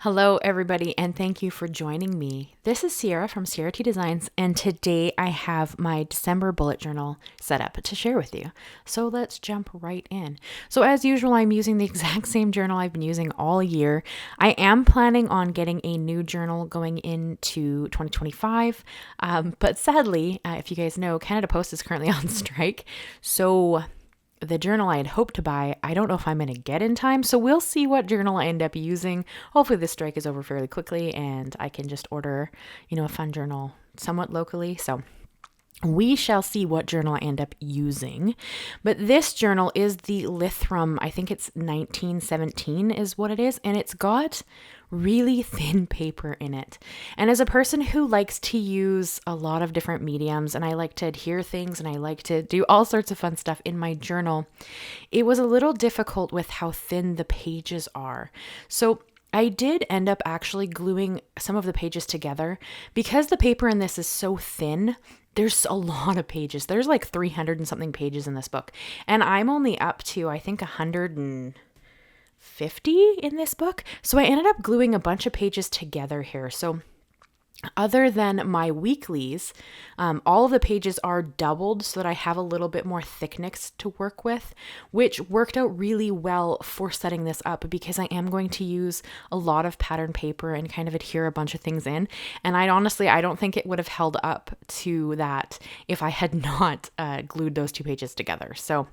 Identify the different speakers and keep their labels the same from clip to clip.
Speaker 1: Hello, everybody, and thank you for joining me. This is Ciara from Ciara T Designs, and today I have my December bullet journal set up to share with you. So let's jump right in. So as usual, I'm using the exact same journal I've been using all year. I am planning on getting a new journal going into 2025, but sadly, if you guys know, Canada Post is currently on strike, so the journal I had hoped to buy, I don't know if I'm going to get in time. So we'll see what journal I end up using. Hopefully this strike is over fairly quickly and I can just order, a fun journal somewhat locally. So we shall see what journal I end up using. But this journal is the Leuchtturm. I think it's 1917 is what it is. And it's got really thin paper in it. And as a person who likes to use a lot of different mediums and I like to adhere things and I like to do all sorts of fun stuff in my journal, it was a little difficult with how thin the pages are. So I did end up actually gluing some of the pages together because the paper in this is so thin. There's a lot of pages. There's like 300 and something pages in this book. And I'm only up to, I think, 150 in this book. So I ended up gluing a bunch of pages together here. So other than my weeklies, all of the pages are doubled so that I have a little bit more thickness to work with, which worked out really well for setting this up because I am going to use a lot of pattern paper and kind of adhere a bunch of things in. And I don't think it would have held up to that if I had not glued those two pages together. So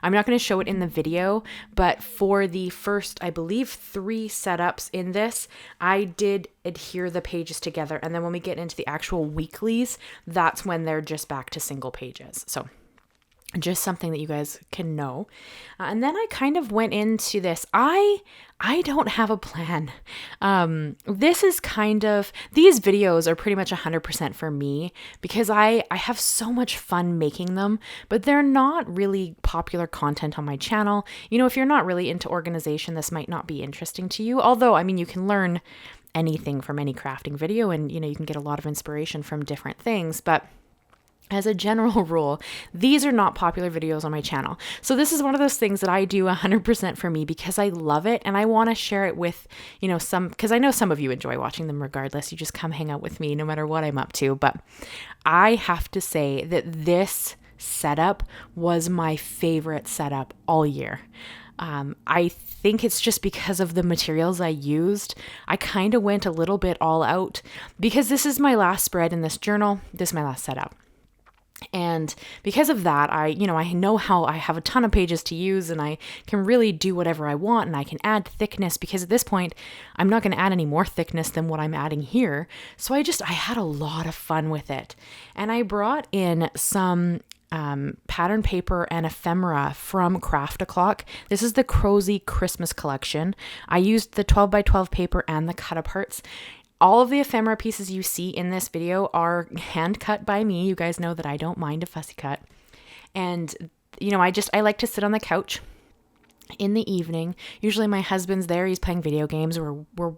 Speaker 1: I'm not going to show it in the video, but for the first, I believe, 3 setups in this, I did adhere the pages together. And then when we get into the actual weeklies, that's when they're just back to single pages. So just something that you guys can know. And then I kind of went into this. I don't have a plan. This is these videos are pretty much 100% for me because I have so much fun making them, but they're not really popular content on my channel. If you're not really into organization, this might not be interesting to you. Although, you can learn anything from any crafting video and, you can get a lot of inspiration from different things, but as a general rule, these are not popular videos on my channel. So this is one of those things that I do 100% for me because I love it and I want to share it with, because I know some of you enjoy watching them regardless. You just come hang out with me no matter what I'm up to. But I have to say that this setup was my favorite setup all year. I think it's just because of the materials I used. I kind of went a little bit all out because this is my last spread in this journal. This is my last setup. And because of that, I know how I have a ton of pages to use and I can really do whatever I want and I can add thickness because at this point, I'm not going to add any more thickness than what I'm adding here. So I had a lot of fun with it. And I brought in some pattern paper and ephemera from Kraft-stock. This is the Cozy Christmas collection. I used the 12 by 12 paper and the cut aparts. All of the ephemera pieces you see in this video are hand cut by me. You guys know that I don't mind a fussy cut. And, I like to sit on the couch in the evening. Usually my husband's there. He's playing video games or we're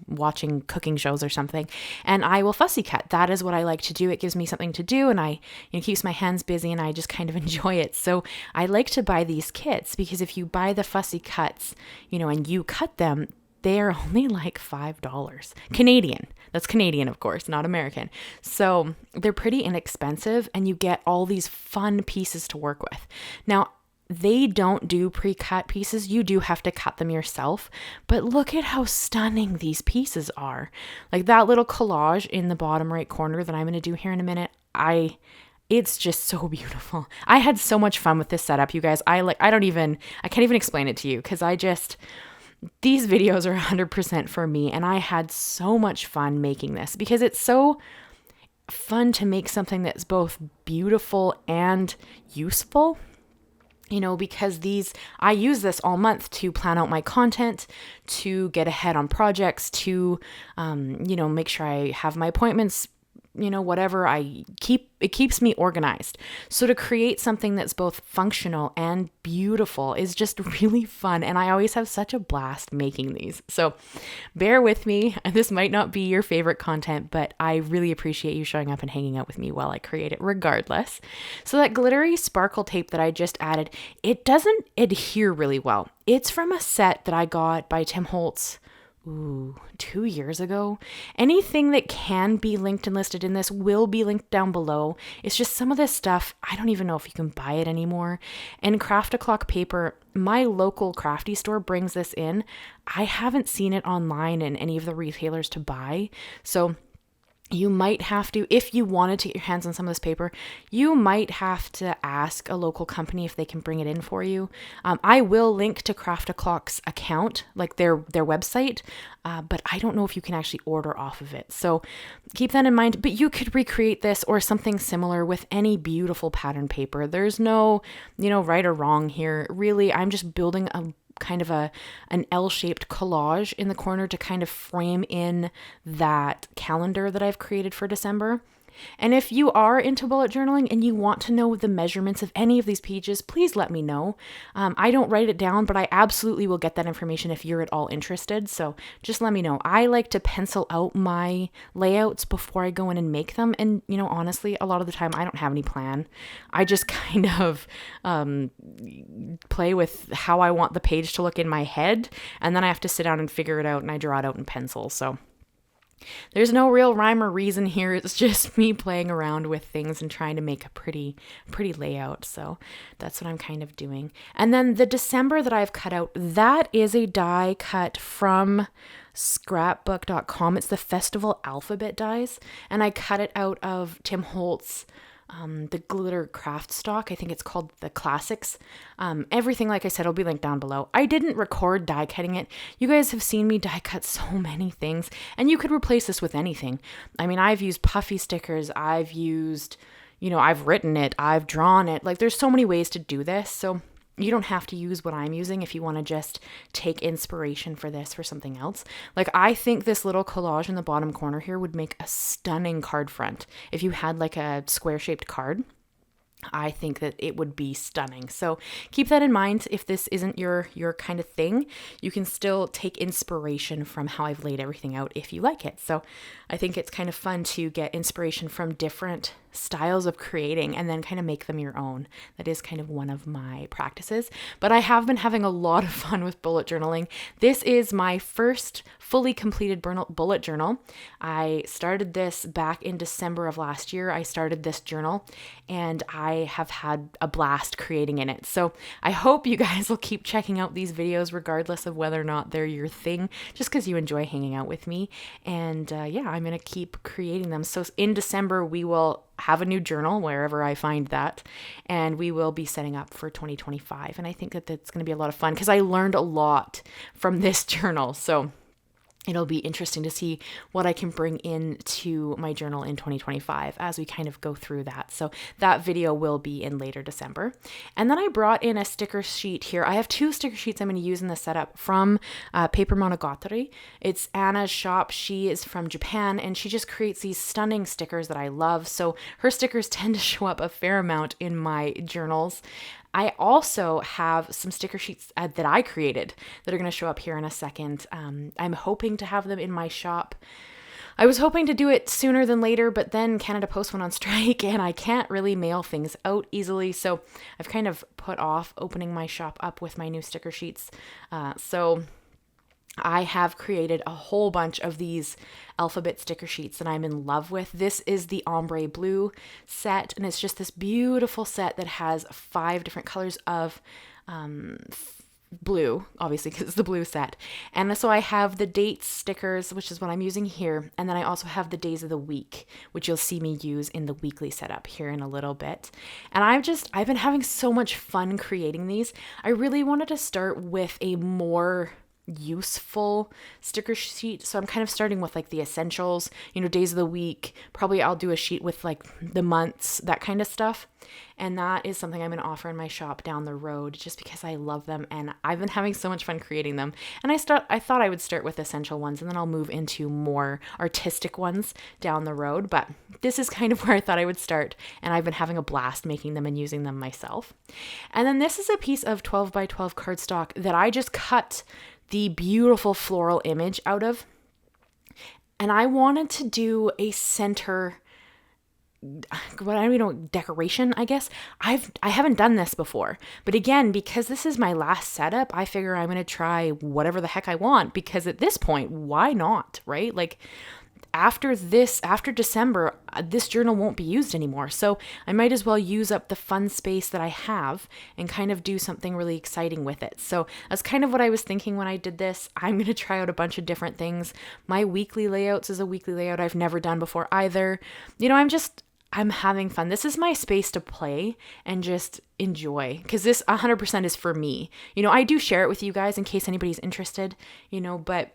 Speaker 1: watching cooking shows or something. And I will fussy cut. That is what I like to do. It gives me something to do and keeps my hands busy and I just kind of enjoy it. So I like to buy these kits because if you buy the fussy cuts, and you cut them, they are only like $5 Canadian. That's Canadian, of course, not American. So they're pretty inexpensive and you get all these fun pieces to work with. Now, they don't do pre-cut pieces. You do have to cut them yourself, but look at how stunning these pieces are. Like that little collage in the bottom right corner that I'm going to do here in a minute. It's just so beautiful. I had so much fun with this setup, you guys. I can't even explain it to you because these videos are 100% for me and I had so much fun making this because it's so fun to make something that's both beautiful and useful, because I use this all month to plan out my content, to get ahead on projects, to, make sure I have my appointments, whatever. It keeps me organized. So to create something that's both functional and beautiful is just really fun. And I always have such a blast making these. So bear with me. This might not be your favorite content, but I really appreciate you showing up and hanging out with me while I create it regardless. So that glittery sparkle tape that I just added, it doesn't adhere really well. It's from a set that I got by Tim Holtz. 2 years ago. Anything that can be linked and listed in this will be linked down below. It's just some of this stuff, I don't even know if you can buy it anymore. And Craft-A-Clock paper, my local crafty store brings this in. I haven't seen it online in any of the retailers to buy. So you might have to, if you wanted to get your hands on some of this paper, you might have to ask a local company if they can bring it in for you. I will link to Craft-A-Clock's account, like their website, but I don't know if you can actually order off of it. So keep that in mind. But you could recreate this or something similar with any beautiful pattern paper. There's no, right or wrong here. Really, I'm just building a kind of an L-shaped collage in the corner to kind of frame in that calendar that I've created for December. And if you are into bullet journaling and you want to know the measurements of any of these pages, please let me know. I don't write it down, but I absolutely will get that information if you're at all interested. So just let me know. I like to pencil out my layouts before I go in and make them. And, honestly, a lot of the time I don't have any plan. I just kind of play with how I want the page to look in my head. And then I have to sit down and figure it out, and I draw it out in pencil. So there's no real rhyme or reason here. It's just me playing around with things and trying to make a pretty layout. So that's what I'm kind of doing. And then the December that I've cut out, that is a die cut from ScrapBook.com. It's the Festival Alphabet dies. And I cut it out of Tim Holtz, the glitter Kraft-stock. I think it's called the Classics. Everything, like I said, will be linked down below. I didn't record die cutting it. You guys have seen me die cut so many things, and you could replace this with anything. I mean, I've used puffy stickers. I've used, I've written it. I've drawn it. Like, there's so many ways to do this. So you don't have to use what I'm using if you want to just take inspiration for this for something else. Like, I think this little collage in the bottom corner here would make a stunning card front. If you had like a square shaped card, I think that it would be stunning. So keep that in mind. If this isn't your kind of thing, you can still take inspiration from how I've laid everything out if you like it. So I think it's kind of fun to get inspiration from different styles of creating and then kind of make them your own. That is kind of one of my practices. But I have been having a lot of fun with bullet journaling. This is my first fully completed bullet journal. I started this back in December of last year. I started this journal and I have had a blast creating in it. So I hope you guys will keep checking out these videos regardless of whether or not they're your thing, just because you enjoy hanging out with me. And I'm going to keep creating them. So in December, we will have a new journal wherever I find that, and we will be setting up for 2025. And I think that that's going to be a lot of fun because I learned a lot from this journal. So it'll be interesting to see what I can bring into my journal in 2025 as we kind of go through that. So that video will be in later December. And then I brought in a sticker sheet here. I have 2 sticker sheets I'm going to use in the setup from Paper Monogatari. It's Anna's shop. She is from Japan and she just creates these stunning stickers that I love. So her stickers tend to show up a fair amount in my journals. I also have some sticker sheets that I created that are going to show up here in a second. I'm hoping to have them in my shop. I was hoping to do it sooner than later, but then Canada Post went on strike and I can't really mail things out easily. So I've kind of put off opening my shop up with my new sticker sheets. So I have created a whole bunch of these alphabet sticker sheets that I'm in love with. This is the ombre blue set, and it's just this beautiful set that has 5 different colors of blue, obviously because it's the blue set. And so I have the dates stickers, which is what I'm using here, and then I also have the days of the week, which you'll see me use in the weekly setup here in a little bit. And I've been having so much fun creating these. I really wanted to start with a more useful sticker sheet. So I'm kind of starting with like the essentials, days of the week. Probably I'll do a sheet with like the months, that kind of stuff. And that is something I'm going to offer in my shop down the road just because I love them and I've been having so much fun creating them. And I thought I would start with essential ones and then I'll move into more artistic ones down the road. But this is kind of where I thought I would start. And I've been having a blast making them and using them myself. And then this is a piece of 12 by 12 cardstock that I just cut the beautiful floral image out of. And I wanted to do a center decoration, I guess. I haven't done this before. But again, because this is my last setup, I figure I'm going to try whatever the heck I want, because at this point, why not, right? Like after December, this journal won't be used anymore. So I might as well use up the fun space that I have and kind of do something really exciting with it. So that's kind of what I was thinking when I did this. I'm going to try out a bunch of different things. My weekly layouts is a weekly layout I've never done before either. I'm having fun. This is my space to play and just enjoy, because this 100% is for me. I do share it with you guys in case anybody's interested, but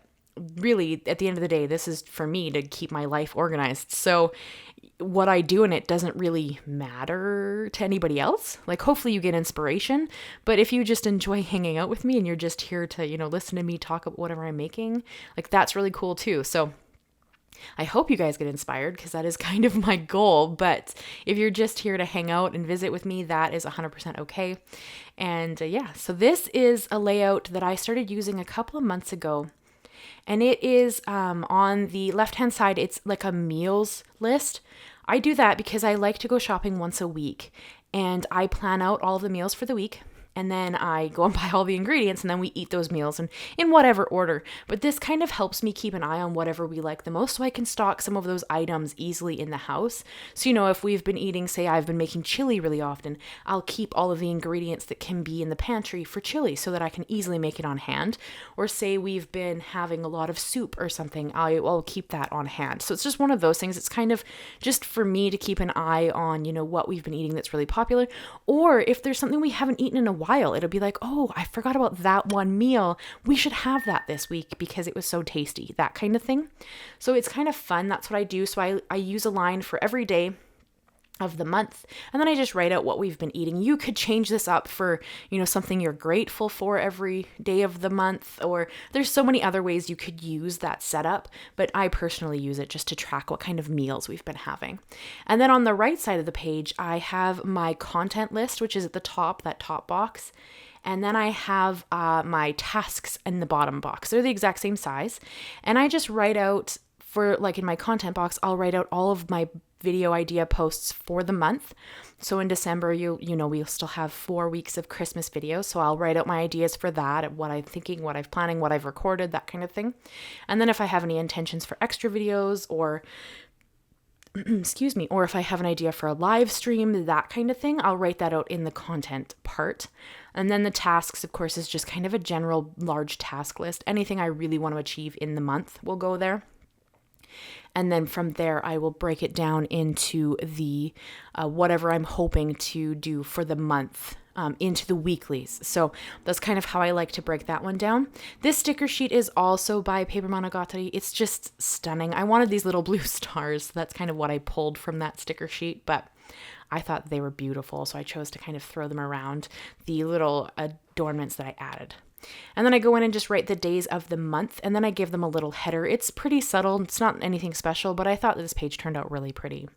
Speaker 1: really at the end of the day, this is for me to keep my life organized. So what I do in it doesn't really matter to anybody else. Like, hopefully you get inspiration, but if you just enjoy hanging out with me and you're just here to, listen to me talk about whatever I'm making, like that's really cool too. So I hope you guys get inspired, because that is kind of my goal. But if you're just here to hang out and visit with me, that is 100% okay. And so this is a layout that I started using a couple of months ago. And it is on the left-hand side, it's like a meals list. I do that because I like to go shopping once a week. And I plan out all of the meals for the week. And then I go and buy all the ingredients, and then we eat those meals in whatever order. But this kind of helps me keep an eye on whatever we like the most, so I can stock some of those items easily in the house. So, if we've been eating, say I've been making chili really often, I'll keep all of the ingredients that can be in the pantry for chili so that I can easily make it on hand. Or say we've been having a lot of soup or something, I'll keep that on hand. So it's just one of those things. It's kind of just for me to keep an eye on, what we've been eating that's really popular. Or if there's something we haven't eaten in a while, it'll be like, oh, I forgot about that one meal. We should have that this week because it was so tasty, that kind of thing. So it's kind of fun. That's what I do. So I use a line for every day of the month, and then I just write out what we've been eating. You could change this up for, something you're grateful for every day of the month, or there's so many other ways you could use that setup, but I personally use it just to track what kind of meals we've been having. And then on the right side of the page, I have my content list, which is at the top, that top box. And then I have my tasks in the bottom box. They're the exact same size. And I just write out, for like in my content box, I'll write out all of my video idea posts for the month. So in December, we'll still have 4 weeks of Christmas videos. So I'll write out my ideas for that, what I'm thinking, what I'm planning, what I've recorded, that kind of thing. And then if I have any intentions for extra videos, or or if I have an idea for a live stream, that kind of thing, I'll write that out in the content part. And then the tasks, of course, is just kind of a general large task list. Anything I really want to achieve in the month will go there. And then from there, I will break it down into the whatever I'm hoping to do for the month, into the weeklies. So that's kind of how I like to break that one down. This sticker sheet is also by Paper Monogatari. It's just stunning. I wanted these little blue stars. That's kind of what I pulled from that sticker sheet, but I thought they were beautiful, so I chose to kind of throw them around the little adornments that I added. And then I go in and just write the days of the month, and then I give them a little header. It's pretty subtle. It's not anything special, but I thought this page turned out really pretty.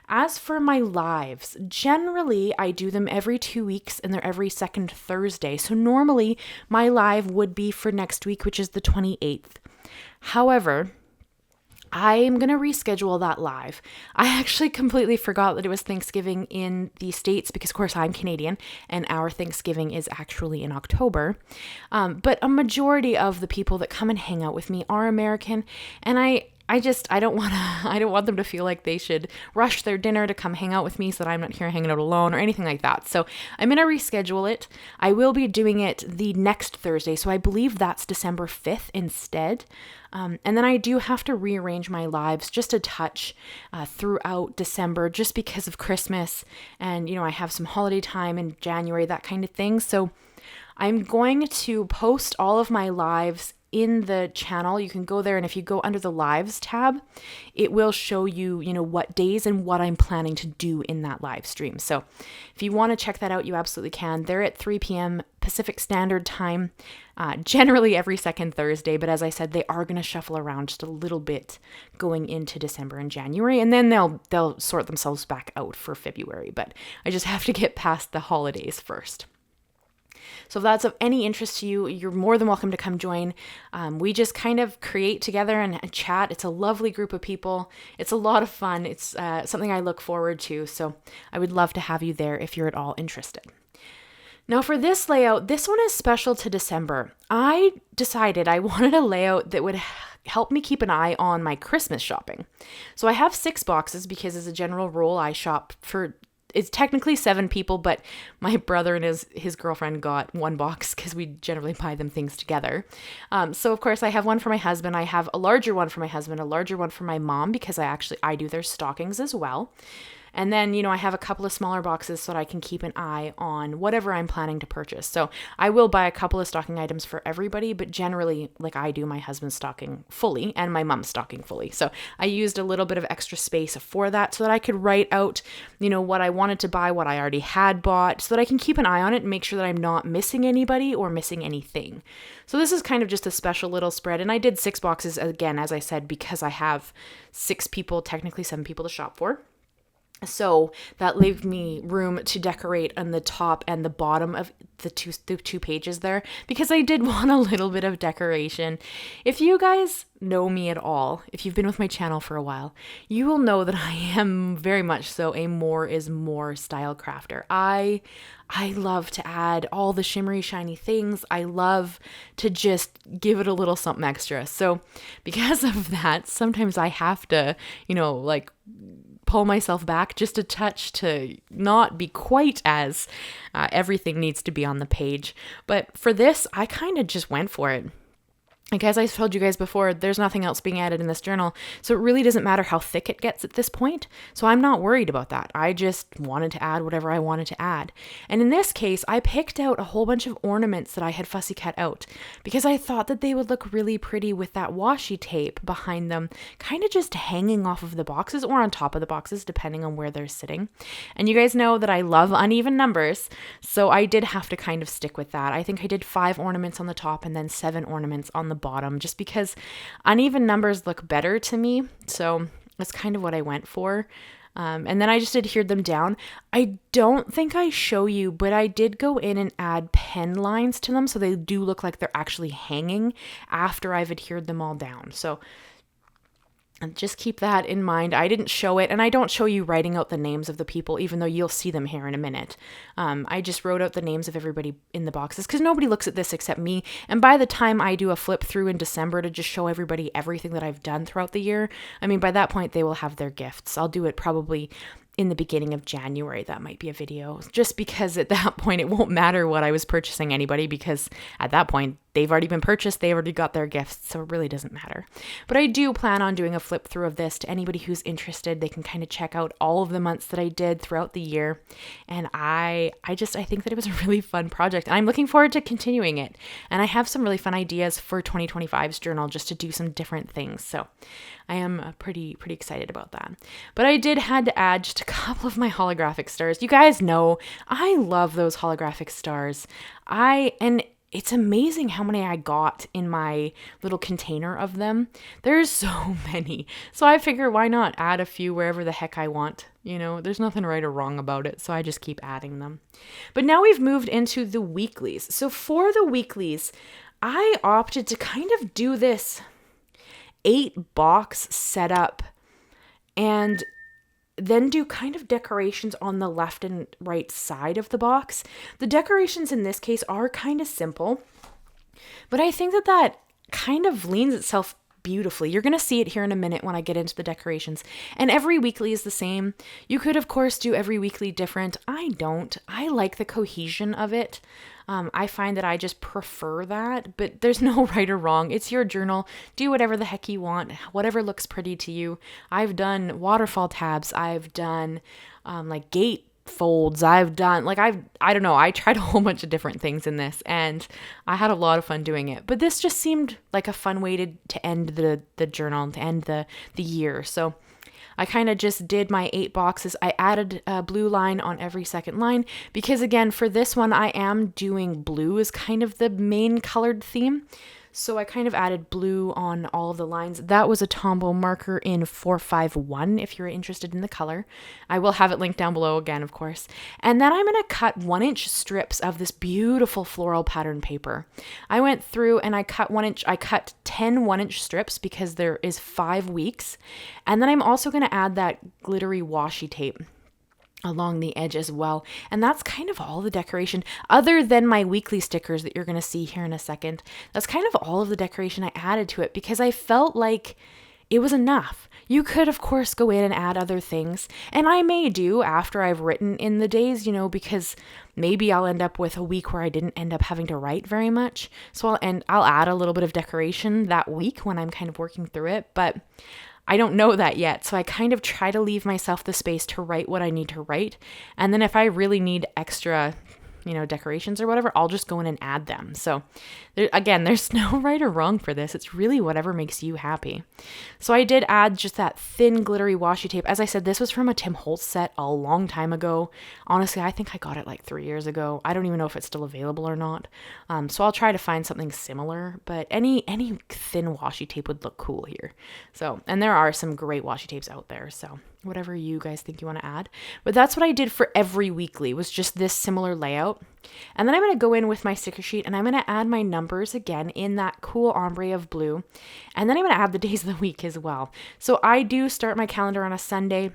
Speaker 1: As for my lives, generally I do them every 2 weeks, and they're every second Thursday. So normally my live would be for next week, which is the 28th. However, I'm going to reschedule that live. I actually completely forgot that it was Thanksgiving in the States because, of course, I'm Canadian and our Thanksgiving is actually in October. But a majority of the people that come and hang out with me are American, and I don't want them to feel like they should rush their dinner to come hang out with me so that I'm not here hanging out alone or anything like that. So I'm going to reschedule it. I will be doing it the next Thursday. So I believe that's December 5th instead. And then I do have to rearrange my lives just a touch throughout December just because of Christmas. And, I have some holiday time in January, that kind of thing. So I'm going to post all of my lives in the channel. You can go there, and if you go under the lives tab, it will show you, what days and what I'm planning to do in that live stream. So if you want to check that out, you absolutely can. They're at 3 p.m. Pacific Standard Time, generally every second Thursday. But as I said, they are going to shuffle around just a little bit going into December and January, and then they'll sort themselves back out for February. But I just have to get past the holidays first. So if that's of any interest to you, you're more than welcome to come join. We just kind of create together and chat. It's a lovely group of people. It's a lot of fun. It's something I look forward to. So I would love to have you there if you're at all interested. Now for this layout, this one is special to December. I decided I wanted a layout that would help me keep an eye on my Christmas shopping. So I have 6 boxes because as a general rule, I shop for, it's technically 7 people, but my brother and his girlfriend got 1 box because we generally buy them things together. So of course I have one for my husband. I have a larger one for my husband, a larger one for my mom because I do their stockings as well. And then, I have a couple of smaller boxes so that I can keep an eye on whatever I'm planning to purchase. So I will buy a couple of stocking items for everybody, but generally, like I do my husband's stocking fully and my mom's stocking fully. So I used a little bit of extra space for that so that I could write out, what I wanted to buy, what I already had bought, so that I can keep an eye on it and make sure that I'm not missing anybody or missing anything. So this is kind of just a special little spread. And I did 6 boxes, again, as I said, because I have 6 people, technically 7 people to shop for. So that leaves me room to decorate on the top and the bottom of the two pages there because I did want a little bit of decoration. If you guys know me at all, if you've been with my channel for a while, you will know that I am very much so a more is more style crafter. I love to add all the shimmery, shiny things. I love to just give it a little something extra. So because of that, sometimes I have to, pull myself back just a touch to not be quite as everything needs to be on the page. But for this, I kind of just went for it. Like as I told you guys before, there's nothing else being added in this journal, so it really doesn't matter how thick it gets at this point, so I'm not worried about that. I just wanted to add whatever I wanted to add. And in this case, I picked out a whole bunch of ornaments that I had fussy cut out because I thought that they would look really pretty with that washi tape behind them, kind of just hanging off of the boxes or on top of the boxes, depending on where they're sitting. And you guys know that I love uneven numbers, so I did have to kind of stick with that. I think I did 5 ornaments on the top and then 7 ornaments on the bottom just because uneven numbers look better to me. So that's kind of what I went for. And then I just adhered them down. I don't think I show you, but I did go in and add pen lines to them so they do look like they're actually hanging after I've adhered them all down. So just keep that in mind. I didn't show it, and I don't show you writing out the names of the people, even though you'll see them here in a minute. I just wrote out the names of everybody in the boxes because nobody looks at this except me. And by the time I do a flip through in December to just show everybody everything that I've done throughout the year, by that point, they will have their gifts. I'll do it probably in the beginning of January. That might be a video, just because at that point it won't matter what I was purchasing anybody, because at that point they've already been purchased, they already got their gifts, so it really doesn't matter. But I do plan on doing a flip through of this to anybody who's interested. They can kind of check out all of the months that I did throughout the year, and I think that it was a really fun project, and I'm looking forward to continuing it. And I have some really fun ideas for 2025's journal just to do some different things, so I am pretty excited about that. But I did had to add just a couple of my holographic stars. You guys know I love those holographic stars. And it's amazing how many I got in my little container of them. There's so many. So I figure why not add a few wherever the heck I want. There's nothing right or wrong about it. So I just keep adding them. But now we've moved into the weeklies. So for the weeklies, I opted to kind of do this 8-box setup and then do kind of decorations on the left and right side of the box. The decorations in this case are kind of simple, but I think that kind of leans itself beautifully. You're going to see it here in a minute when I get into the decorations. And every weekly is the same. You could, of course, do every weekly different. I don't. I like the cohesion of it. I find that I just prefer that, but there's no right or wrong. It's your journal. Do whatever the heck you want, whatever looks pretty to you. I've done waterfall tabs. I've done like gate folds. I've done I don't know. I tried a whole bunch of different things in this, and I had a lot of fun doing it. But this just seemed like a fun way to end the journal, to end the year. So I kind of just did my 8 boxes. I added a blue line on every second line because, again, for this one, I am doing blue as kind of the main colored theme. So I kind of added blue on all of the lines. That was a Tombow marker in 451 if you're interested in the color. I will have it linked down below again, of course. And then I'm going to cut 1-inch strips of this beautiful floral pattern paper. I went through and I cut 10 1-inch strips because there is 5 weeks. And then I'm also going to add that glittery washi tape along the edge as well. And that's kind of all the decoration, other than my weekly stickers that you're going to see here in a second. That's kind of all of the decoration I added to it because I felt like it was enough. You could, of course, go in and add other things, and I may do after I've written in the days, because maybe I'll end up with a week where I didn't end up having to write very much. So I'll add a little bit of decoration that week when I'm kind of working through it, but I don't know that yet. So I kind of try to leave myself the space to write what I need to write. And then if I really need extra, decorations or whatever, I'll just go in and add them. So there's no right or wrong for this. It's really whatever makes you happy. So I did add just that thin glittery washi tape. As I said, this was from a Tim Holtz set a long time ago. Honestly, I think I got it like 3 years ago. I don't even know if it's still available or not. So I'll try to find something similar, but any thin washi tape would look cool here. So, and there are some great washi tapes out there. So whatever you guys think you want to add. But that's what I did for every weekly, was just this similar layout. And then I'm going to go in with my sticker sheet and I'm going to add my numbers again in that cool ombre of blue. And then I'm going to add the days of the week as well. So I do start my calendar on a Sunday.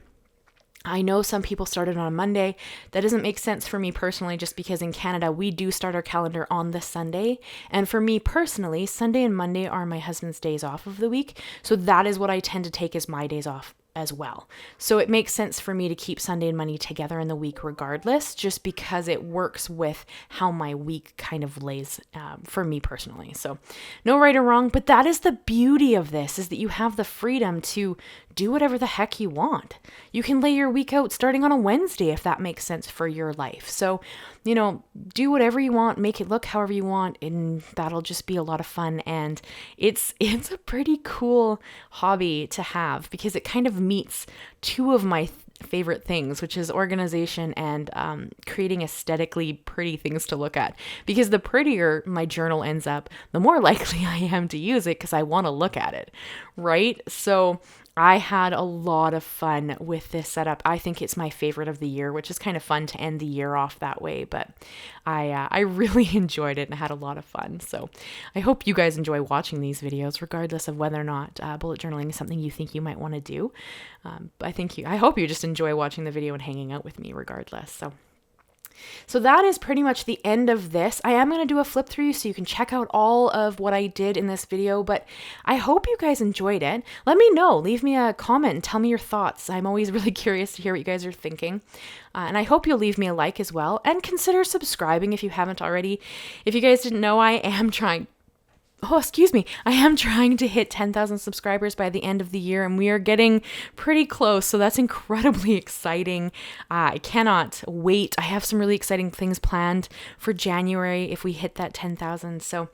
Speaker 1: I know some people started on a Monday. That doesn't make sense for me personally, just because in Canada, we do start our calendar on the Sunday. And for me personally, Sunday and Monday are my husband's days off of the week. So that is what I tend to take as my days off as well. So it makes sense for me to keep Sunday and Monday together in the week regardless, just because it works with how my week kind of lays for me personally. So no right or wrong, but that is the beauty of this, is that you have the freedom to do whatever the heck you want. You can lay your week out starting on a Wednesday if that makes sense for your life. So, do whatever you want, make it look however you want, and that'll just be a lot of fun. And it's a pretty cool hobby to have because it kind of meets two of my favorite things, which is organization and creating aesthetically pretty things to look at. Because the prettier my journal ends up, the more likely I am to use it because I want to look at it, right? So I had a lot of fun with this setup. I think it's my favorite of the year, which is kind of fun to end the year off that way. But I really enjoyed it and had a lot of fun. So I hope you guys enjoy watching these videos, regardless of whether or not bullet journaling is something you think you might want to do. I hope you just enjoy watching the video and hanging out with me regardless. So that is pretty much the end of this. I am going to do a flip through so you can check out all of what I did in this video, but I hope you guys enjoyed it. Let me know. Leave me a comment and tell me your thoughts. I'm always really curious to hear what you guys are thinking. And I hope you'll leave me a like as well, and consider subscribing if you haven't already. If you guys didn't know, I am trying to hit 10,000 subscribers by the end of the year, and we are getting pretty close, so that's incredibly exciting. I cannot wait. I have some really exciting things planned for January if we hit that 10,000, so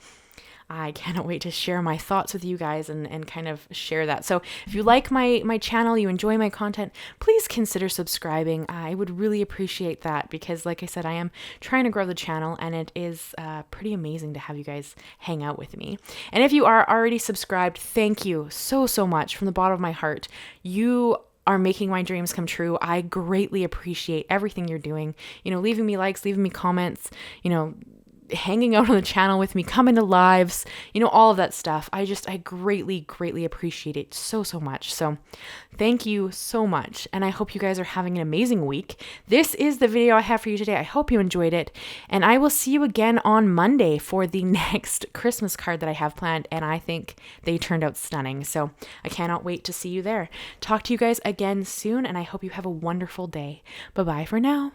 Speaker 1: I cannot wait to share my thoughts with you guys and kind of share that. So if you like my channel, you enjoy my content, please consider subscribing. I would really appreciate that because, like I said, I am trying to grow the channel, and it is pretty amazing to have you guys hang out with me. And if you are already subscribed, thank you so much from the bottom of my heart. You are making my dreams come true. I greatly appreciate everything you're doing. Leaving me likes, leaving me comments, hanging out on the channel with me, coming to lives, all of that stuff. I greatly appreciate it so much. So thank you so much. And I hope you guys are having an amazing week. This is the video I have for you today. I hope you enjoyed it. And I will see you again on Monday for the next Christmas card that I have planned. And I think they turned out stunning. So I cannot wait to see you there. Talk to you guys again soon. And I hope you have a wonderful day. Bye-bye for now.